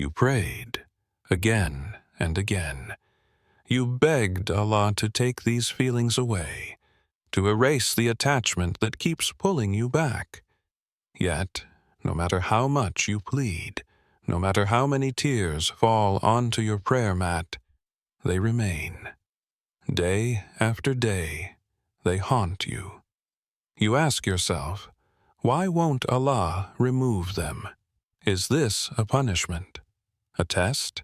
You prayed, again and again. You begged Allah to take these feelings away, to erase the attachment that keeps pulling you back. Yet, no matter how much you plead, no matter how many tears fall onto your prayer mat, they remain. Day after day, they haunt you. You ask yourself, why won't Allah remove them? Is this a punishment? A test?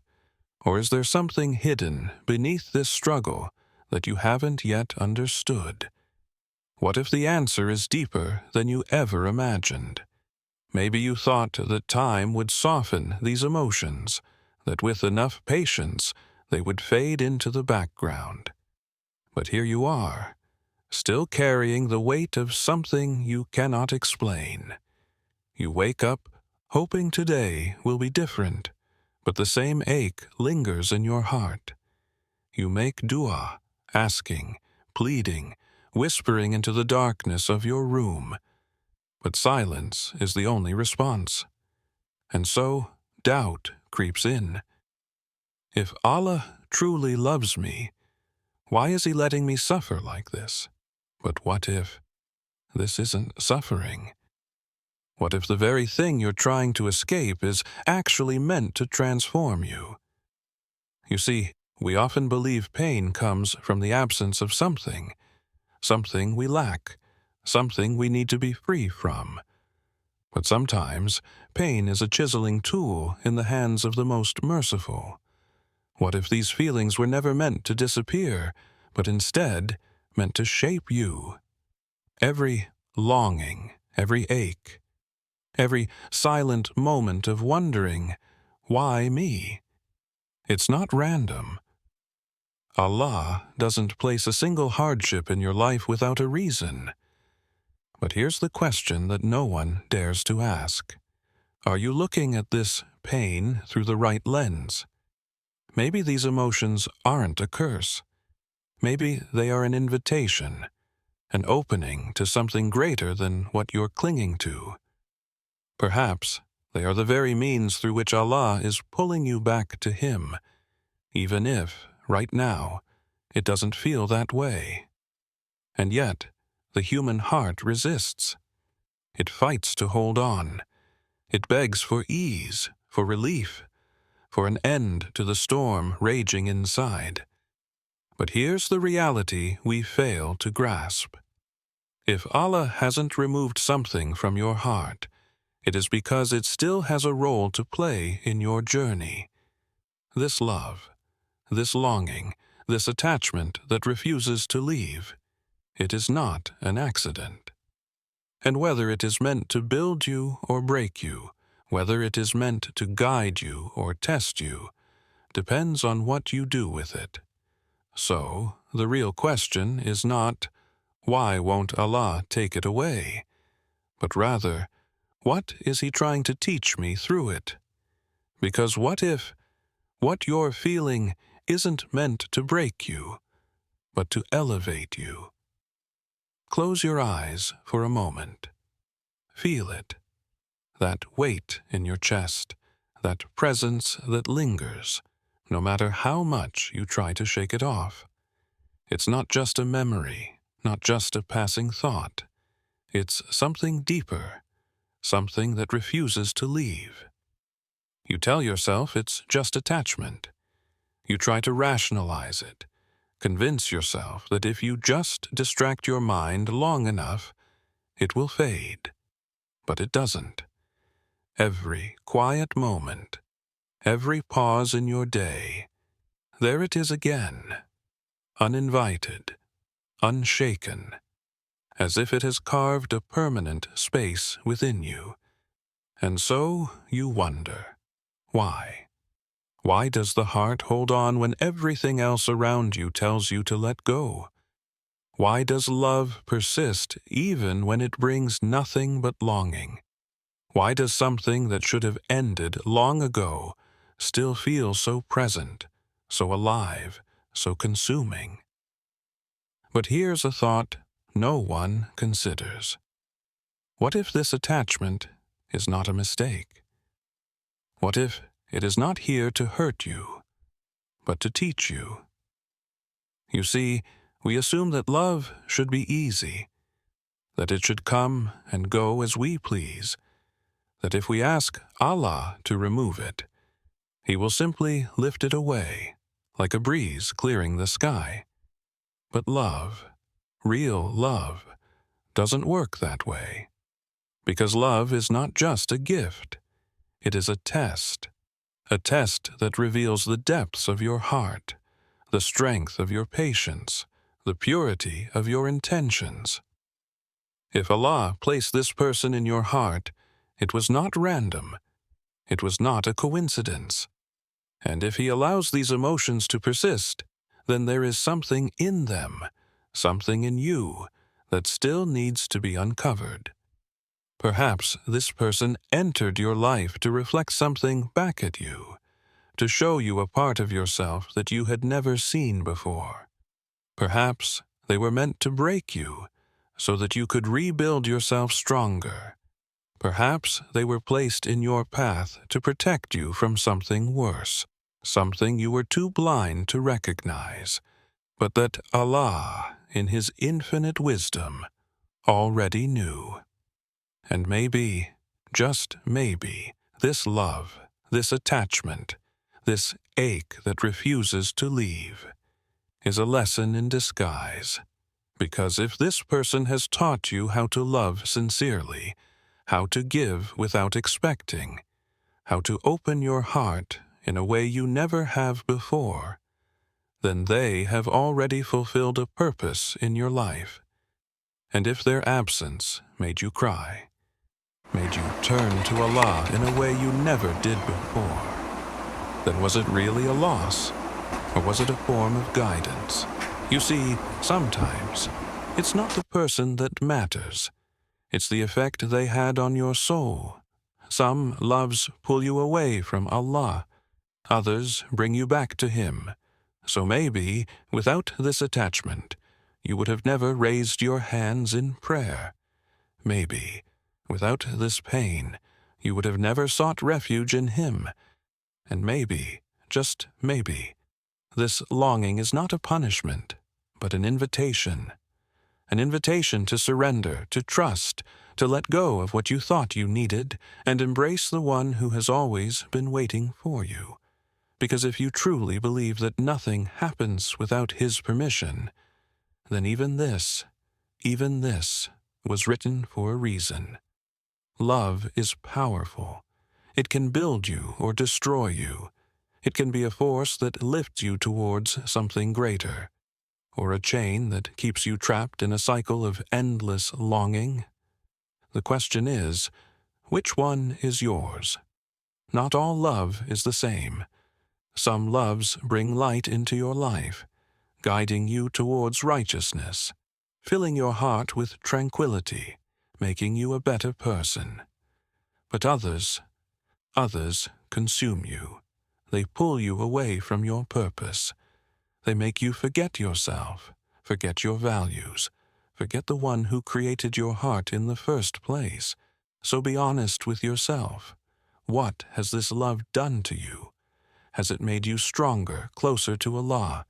Or is there something hidden beneath this struggle that you haven't yet understood? What if the answer is deeper than you ever imagined? Maybe you thought that time would soften these emotions, that with enough patience they would fade into the background. But here you are, still carrying the weight of something you cannot explain. You wake up hoping today will be different, but the same ache lingers in your heart. You make dua, asking, pleading, whispering into the darkness of your room, but silence is the only response. And so doubt creeps in. If Allah truly loves me, why is He letting me suffer like this? But what if this isn't suffering? What if the very thing you're trying to escape is actually meant to transform you? You see, we often believe pain comes from the absence of something we lack, something we need to be free from. But sometimes, pain is a chiseling tool in the hands of the most merciful. What if these feelings were never meant to disappear, but instead meant to shape you? Every longing, every ache, every silent moment of wondering, why me? It's not random. Allah doesn't place a single hardship in your life without a reason. But here's the question that no one dares to ask. Are you looking at this pain through the right lens? Maybe these emotions aren't a curse. Maybe they are an invitation, an opening to something greater than what you're clinging to. Perhaps they are the very means through which Allah is pulling you back to Him, even if, right now, it doesn't feel that way. And yet, the human heart resists. It fights to hold on. It begs for ease, for relief, for an end to the storm raging inside. But here's the reality we fail to grasp. If Allah hasn't removed something from your heart, it is because it still has a role to play in your journey. This love, this longing, this attachment that refuses to leave, it is not an accident. And whether it is meant to build you or break you, whether it is meant to guide you or test you, depends on what you do with it. So, the real question is not, why won't Allah take it away? But rather, what is He trying to teach me through it? Because what if what you're feeling isn't meant to break you, but to elevate you? Close your eyes for a moment. Feel it. That weight in your chest, that presence that lingers, no matter how much you try to shake it off. It's not just a memory, not just a passing thought. It's something deeper, something that refuses to leave. You tell yourself it's just attachment. You try to rationalize it, convince yourself that if you just distract your mind long enough, it will fade. But it doesn't. Every quiet moment, every pause in your day, there it is again, uninvited, unshaken, as if it has carved a permanent space within you. And so you wonder, why? Why does the heart hold on when everything else around you tells you to let go? Why does love persist even when it brings nothing but longing? Why does something that should have ended long ago still feel so present, so alive, so consuming? But here's a thought no one considers. What if this attachment is not a mistake? What if It is not here to hurt you, but to teach you. You see, we assume that love should be easy, that it should come and go as we please, that if we ask Allah to remove it, He will simply lift it away, like a breeze clearing the sky. But love, real love, doesn't work that way. Because love is not just a gift, it is a test that reveals the depths of your heart, the strength of your patience, the purity of your intentions. If Allah placed this person in your heart, it was not random, it was not a coincidence. And if He allows these emotions to persist, then there is something in them, something in you, that still needs to be uncovered. Perhaps this person entered your life to reflect something back at you, to show you a part of yourself that you had never seen before. Perhaps they were meant to break you, so that you could rebuild yourself stronger. Perhaps they were placed in your path to protect you from something worse, something you were too blind to recognize, but that Allah, in His infinite wisdom, already knew. And maybe, just maybe, this love, this attachment, this ache that refuses to leave, is a lesson in disguise. Because if this person has taught you how to love sincerely, how to give without expecting, how to open your heart in a way you never have before, then they have already fulfilled a purpose in your life. And if their absence made you cry, made you turn to Allah in a way you never did before, then was it really a loss, or was it a form of guidance? You see, sometimes it's not the person that matters. It's the effect they had on your soul. Some loves pull you away from Allah. Others bring you back to Him. So maybe, without this attachment, you would have never raised your hands in prayer. Maybe, without this pain, you would have never sought refuge in Him. And maybe, just maybe, this longing is not a punishment, but an invitation to surrender, to trust, to let go of what you thought you needed, and embrace the one who has always been waiting for you. Because if you truly believe that nothing happens without His permission, then even this was written for a reason. Love is powerful. It can build you or destroy you. It can be a force that lifts you towards something greater, or a chain that keeps you trapped in a cycle of endless longing. The question is, which one is yours? Not all love is the same. Some loves bring light into your life, guiding you towards righteousness, filling your heart with tranquility, making you a better person. But others consume you. They pull you away from your purpose. They make you forget yourself, forget your values, forget the one who created your heart in the first place. So be honest with yourself. What has this love done to you? Has it made you stronger, closer to Allah?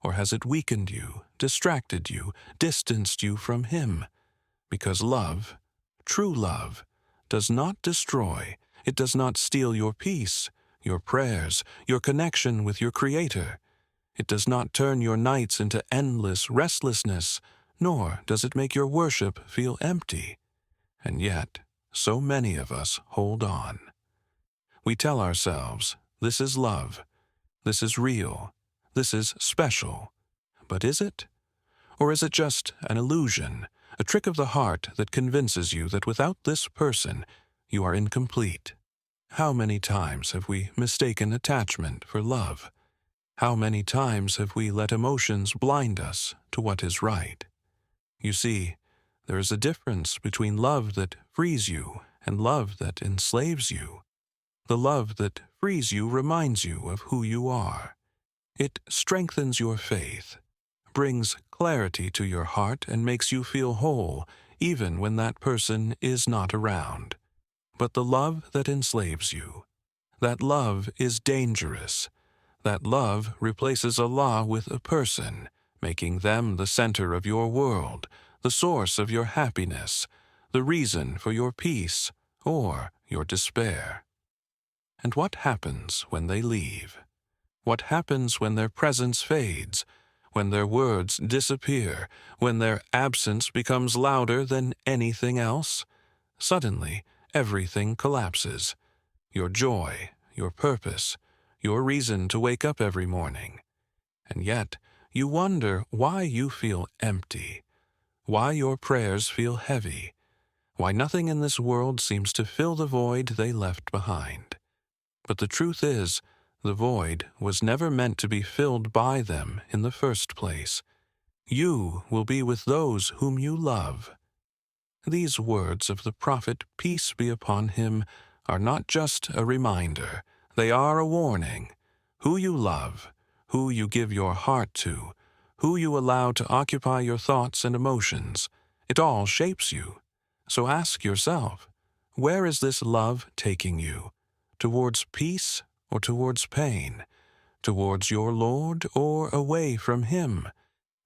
Or has it weakened you, distracted you, distanced you from Him? Because love, true love, does not destroy. It does not steal your peace, your prayers, your connection with your Creator. It does not turn your nights into endless restlessness, nor does it make your worship feel empty. And yet, so many of us hold on. We tell ourselves, this is love, this is real, this is special. But is it? Or is it just an illusion, a trick of the heart that convinces you that without this person, you are incomplete? How many times have we mistaken attachment for love? How many times have we let emotions blind us to what is right? You see, there is a difference between love that frees you and love that enslaves you. The love that frees you reminds you of who you are. It strengthens your faith, brings clarity to your heart, and makes you feel whole, even when that person is not around. But the love that enslaves you, That love is dangerous. That love replaces Allah with a person, making them the center of your world, the source of your happiness, the reason for your peace or your despair. And what happens when they leave? What happens when their presence fades, when their words disappear, when their absence becomes louder than anything else? Suddenly, everything collapses. Your joy, your purpose, your reason to wake up every morning. And yet, you wonder why you feel empty, why your prayers feel heavy, why nothing in this world seems to fill the void they left behind. But the truth is, the void was never meant to be filled by them in the first place. You will be with those whom you love. These words of the Prophet, peace be upon him, are not just a reminder. They are a warning. Who you love, who you give your heart to, who you allow to occupy your thoughts and emotions, it all shapes you. So ask yourself, where is this love taking you? Towards peace or towards pain? Towards your Lord or away from Him?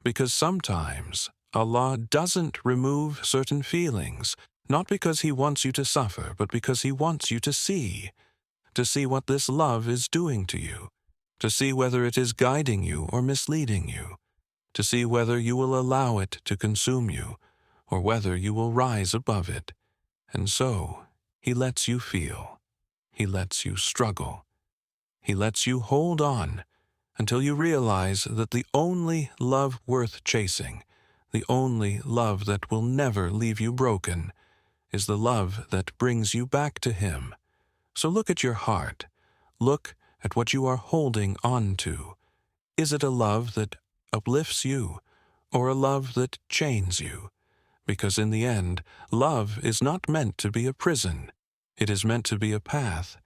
Because sometimes Allah doesn't remove certain feelings, not because He wants you to suffer, but because He wants you to see what this love is doing to you, to see whether it is guiding you or misleading you, to see whether you will allow it to consume you, or whether you will rise above it. And so, He lets you feel. He lets you struggle. He lets you hold on until you realize that the only love worth chasing, the only love that will never leave you broken, is the love that brings you back to Him. So look at your heart. Look at what you are holding on to. Is it a love that uplifts you, or a love that chains you? Because in the end, love is not meant to be a prison. It is meant to be a path,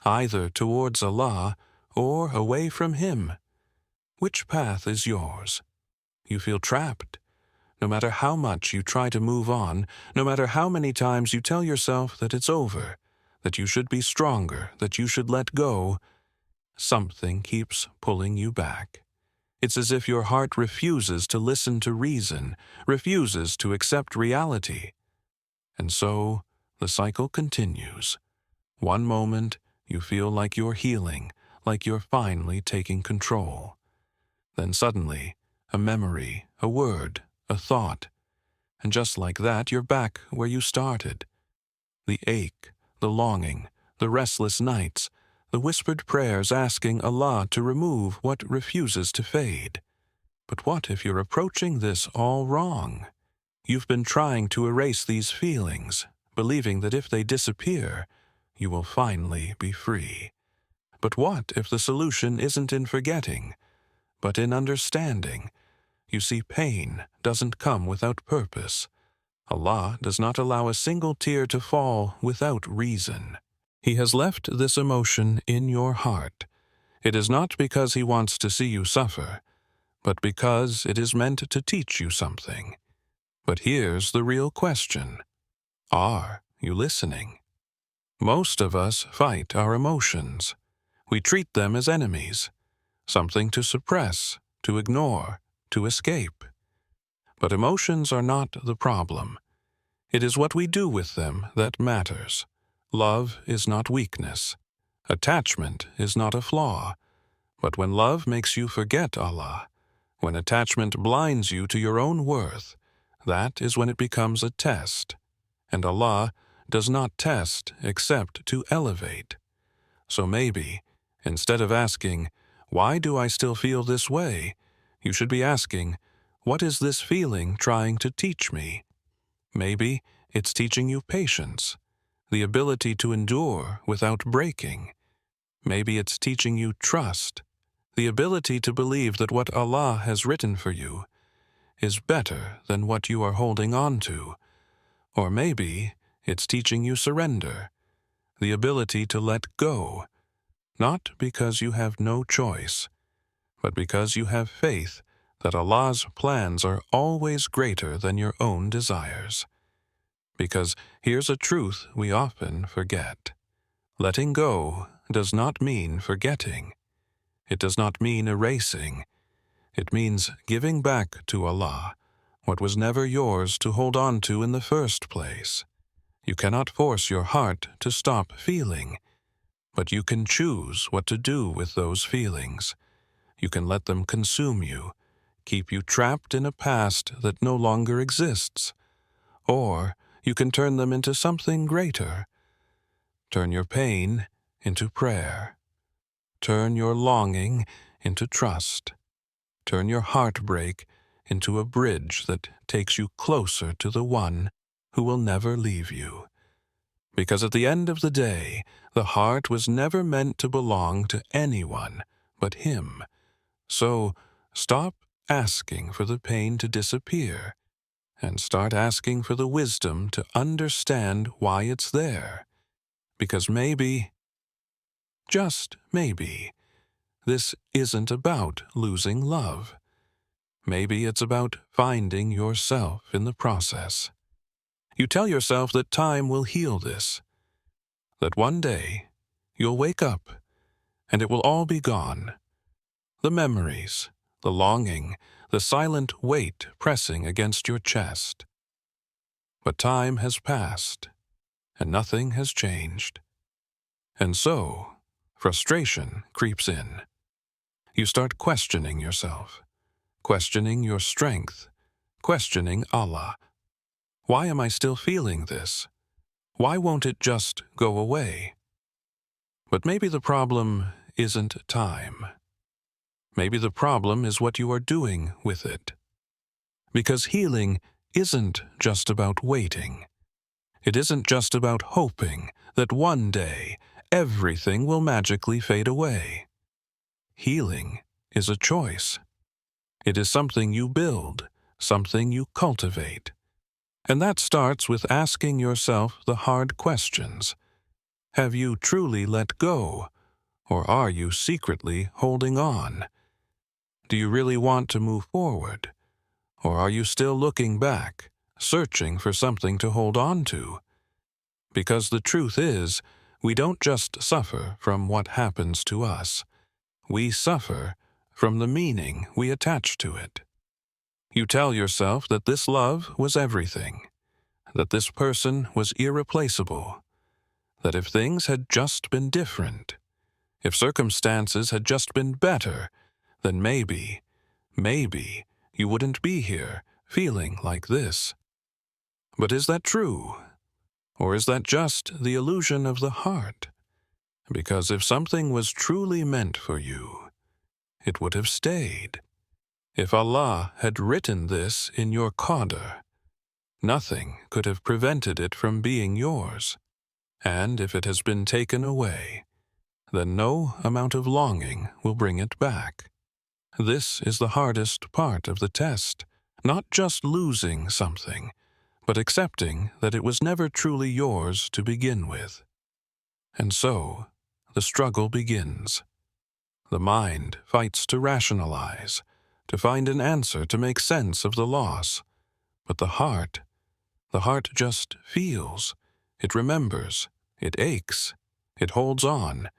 either towards Allah or away from Him. Which path is yours? You feel trapped. No matter how much you try to move on, no matter how many times you tell yourself that it's over, that you should be stronger, that you should let go, something keeps pulling you back. It's as if your heart refuses to listen to reason, refuses to accept reality. And so, the cycle continues. One moment, you feel like you're healing, like you're finally taking control. Then suddenly, a memory, a word, a thought, and just like that, you're back where you started. The ache, the longing, the restless nights, the whispered prayers asking Allah to remove what refuses to fade. But what if you're approaching this all wrong? You've been trying to erase these feelings, believing that if they disappear, you will finally be free. But what if the solution isn't in forgetting, but in understanding? You see, pain doesn't come without purpose. Allah does not allow a single tear to fall without reason. He has left this emotion in your heart. It is not because He wants to see you suffer, but because it is meant to teach you something. But here's the real question. Are you listening? Most of us fight our emotions. We treat them as enemies, something to suppress, to ignore, to escape. But emotions are not the problem. It is what we do with them that matters. Love is not weakness. Attachment is not a flaw. But when love makes you forget Allah, when attachment blinds you to your own worth, that is when it becomes a test. And Allah does not test except to elevate. So maybe, instead of asking, why do I still feel this way? You should be asking, what is this feeling trying to teach me? Maybe it's teaching you patience, the ability to endure without breaking. Maybe it's teaching you trust, the ability to believe that what Allah has written for you is better than what you are holding on to. Or maybe it's teaching you surrender, the ability to let go, not because you have no choice, but because you have faith that Allah's plans are always greater than your own desires. Because here's a truth we often forget. Letting go does not mean forgetting. It does not mean erasing. It means giving back to Allah what was never yours to hold on to in the first place. You cannot force your heart to stop feeling, but you can choose what to do with those feelings. You can let them consume you, keep you trapped in a past that no longer exists, or you can turn them into something greater. Turn your pain into prayer. Turn your longing into trust. Turn your heartbreak into a bridge that takes you closer to the one who will never leave you. Because at the end of the day, the heart was never meant to belong to anyone but Him. So stop asking for the pain to disappear and start asking for the wisdom to understand why it's there. Because maybe, just maybe, this isn't about losing love. Maybe it's about finding yourself in the process. You tell yourself that time will heal this, that one day you'll wake up and it will all be gone. The memories, the longing, the silent weight pressing against your chest. But time has passed, and nothing has changed. And so, frustration creeps in. You start questioning yourself, questioning your strength, questioning Allah. Why am I still feeling this? Why won't it just go away? But maybe the problem isn't time. Maybe the problem is what you are doing with it. Because healing isn't just about waiting. It isn't just about hoping that one day everything will magically fade away. Healing is a choice. It is something you build, something you cultivate. And that starts with asking yourself the hard questions. Have you truly let go, or are you secretly holding on? Do you really want to move forward, or are you still looking back, searching for something to hold on to? Because the truth is, we don't just suffer from what happens to us. We suffer from the meaning we attach to it. You tell yourself that this love was everything, that this person was irreplaceable, that if things had just been different, if circumstances had just been better, then maybe you wouldn't be here feeling like this. But is that true? Or is that just the illusion of the heart? Because if something was truly meant for you, it would have stayed. If Allah had written this in your qadr, nothing could have prevented it from being yours. And if it has been taken away, then no amount of longing will bring it back. This is the hardest part of the test, not just losing something, but accepting that it was never truly yours to begin with. And so, the struggle begins. The mind fights to rationalize, to find an answer to make sense of the loss. But the heart just feels. It remembers. It aches. It holds on,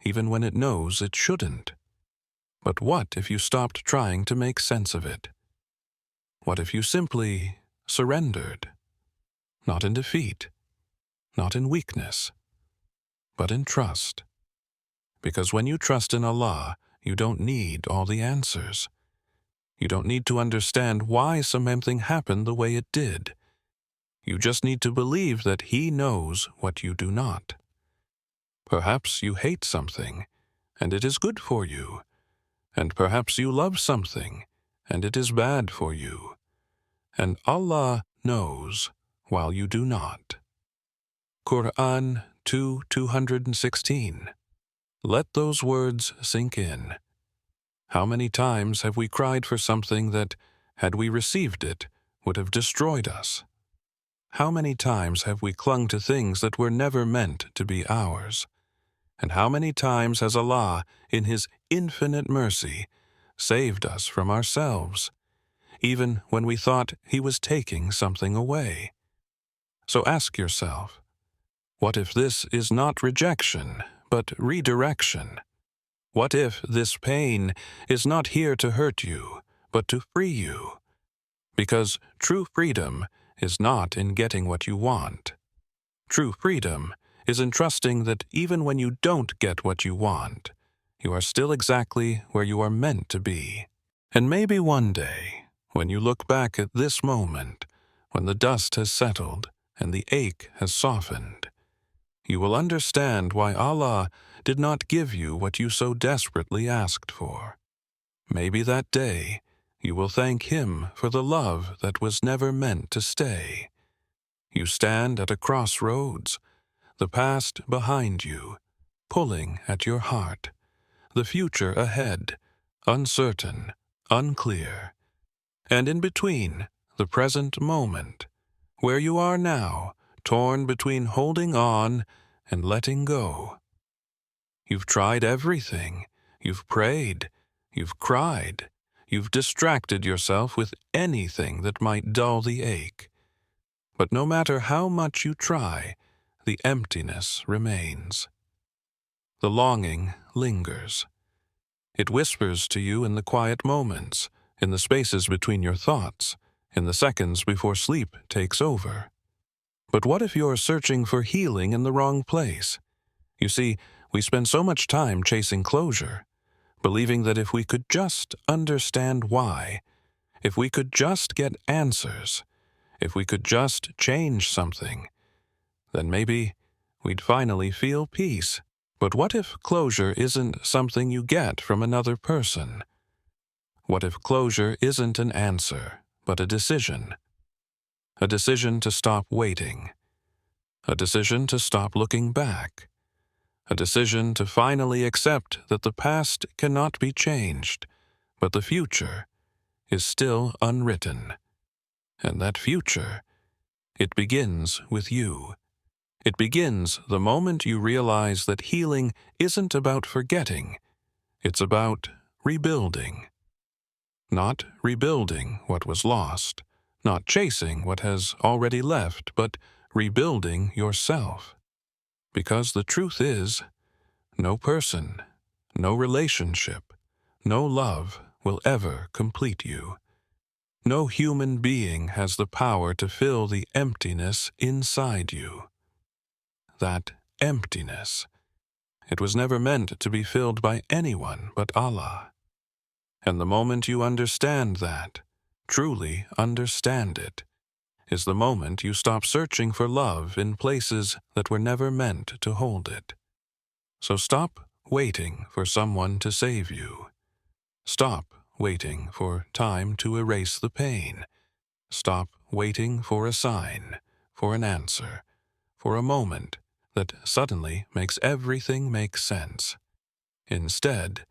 even when it knows it shouldn't. But what if you stopped trying to make sense of it? What if you simply surrendered? Not in defeat, not in weakness, but in trust. Because when you trust in Allah, you don't need all the answers. You don't need to understand why something happened the way it did. You just need to believe that He knows what you do not. Perhaps you hate something, and it is good for you. And perhaps you love something, and it is bad for you. And Allah knows while you do not. Quran 2:216. Let those words sink in. How many times have we cried for something that, had we received it, would have destroyed us? How many times have we clung to things that were never meant to be ours? And how many times has Allah, in His infinite mercy, saved us from ourselves, even when we thought He was taking something away? So ask yourself, what if this is not rejection, but redirection? What if this pain is not here to hurt you, but to free you? Because true freedom is not in getting what you want. True freedom is in trusting that even when you don't get what you want, you are still exactly where you are meant to be. And maybe one day, when you look back at this moment, when the dust has settled and the ache has softened, you will understand why Allah did not give you what you so desperately asked for. Maybe that day you will thank Him for the love that was never meant to stay. You stand at a crossroads, the past behind you, pulling at your heart, the future ahead, uncertain, unclear, and in between, the present moment, where you are now, torn between holding on and letting go. You've tried everything. You've prayed. You've cried. You've distracted yourself with anything that might dull the ache. But no matter how much you try, the emptiness remains. The longing lingers. It whispers to you in the quiet moments, in the spaces between your thoughts, in the seconds before sleep takes over. But what if you're searching for healing in the wrong place? You see, we spend so much time chasing closure, believing that if we could just understand why, if we could just get answers, if we could just change something, then maybe we'd finally feel peace. But what if closure isn't something you get from another person? What if closure isn't an answer, but a decision? A decision to stop waiting. A decision to stop looking back. A decision to finally accept that the past cannot be changed, but the future is still unwritten. And that future, it begins with you. It begins the moment you realize that healing isn't about forgetting, it's about rebuilding. Not rebuilding what was lost, not chasing what has already left, but rebuilding yourself. Because the truth is, no person, no relationship, no love will ever complete you. No human being has the power to fill the emptiness inside you. That emptiness, it was never meant to be filled by anyone but Allah. And the moment you understand that, truly understand it, is the moment you stop searching for love in places that were never meant to hold it. So stop waiting for someone to save you. Stop waiting for time to erase the pain. Stop waiting for a sign, for an answer, for a moment that suddenly makes everything make sense. Instead,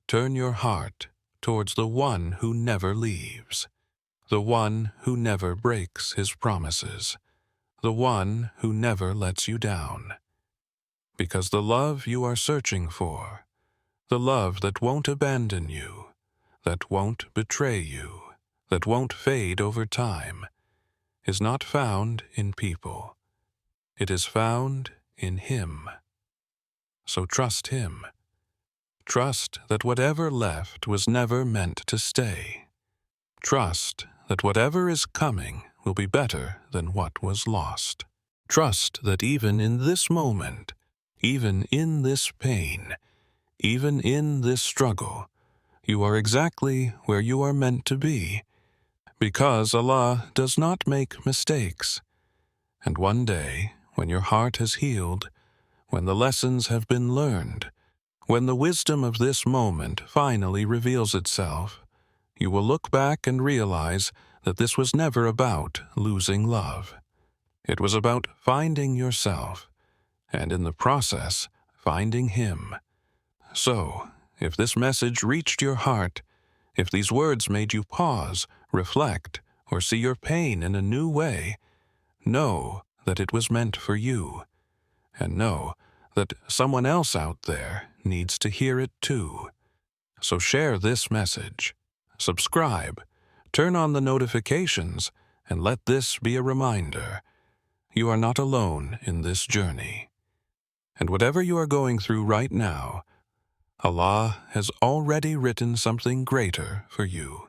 turn your heart towards the one who never leaves, the one who never breaks his promises, the one who never lets you down. Because the love you are searching for, the love that won't abandon you, that won't betray you, that won't fade over time, is not found in people. It is found in Him. So trust Him. Trust that whatever left was never meant to stay. Trust that whatever is coming will be better than what was lost. Trust that even in this moment, even in this pain, even in this struggle, you are exactly where you are meant to be, because Allah does not make mistakes. And one day, when your heart has healed, when the lessons have been learned, when the wisdom of this moment finally reveals itself, you will look back and realize that this was never about losing love. It was about finding yourself, and in the process, finding Him. So, if this message reached your heart, if these words made you pause, reflect, or see your pain in a new way, know that it was meant for you, and know that someone else out there needs to hear it too. So share this message, subscribe, turn on the notifications, and let this be a reminder. You are not alone in this journey. And whatever you are going through right now, Allah has already written something greater for you.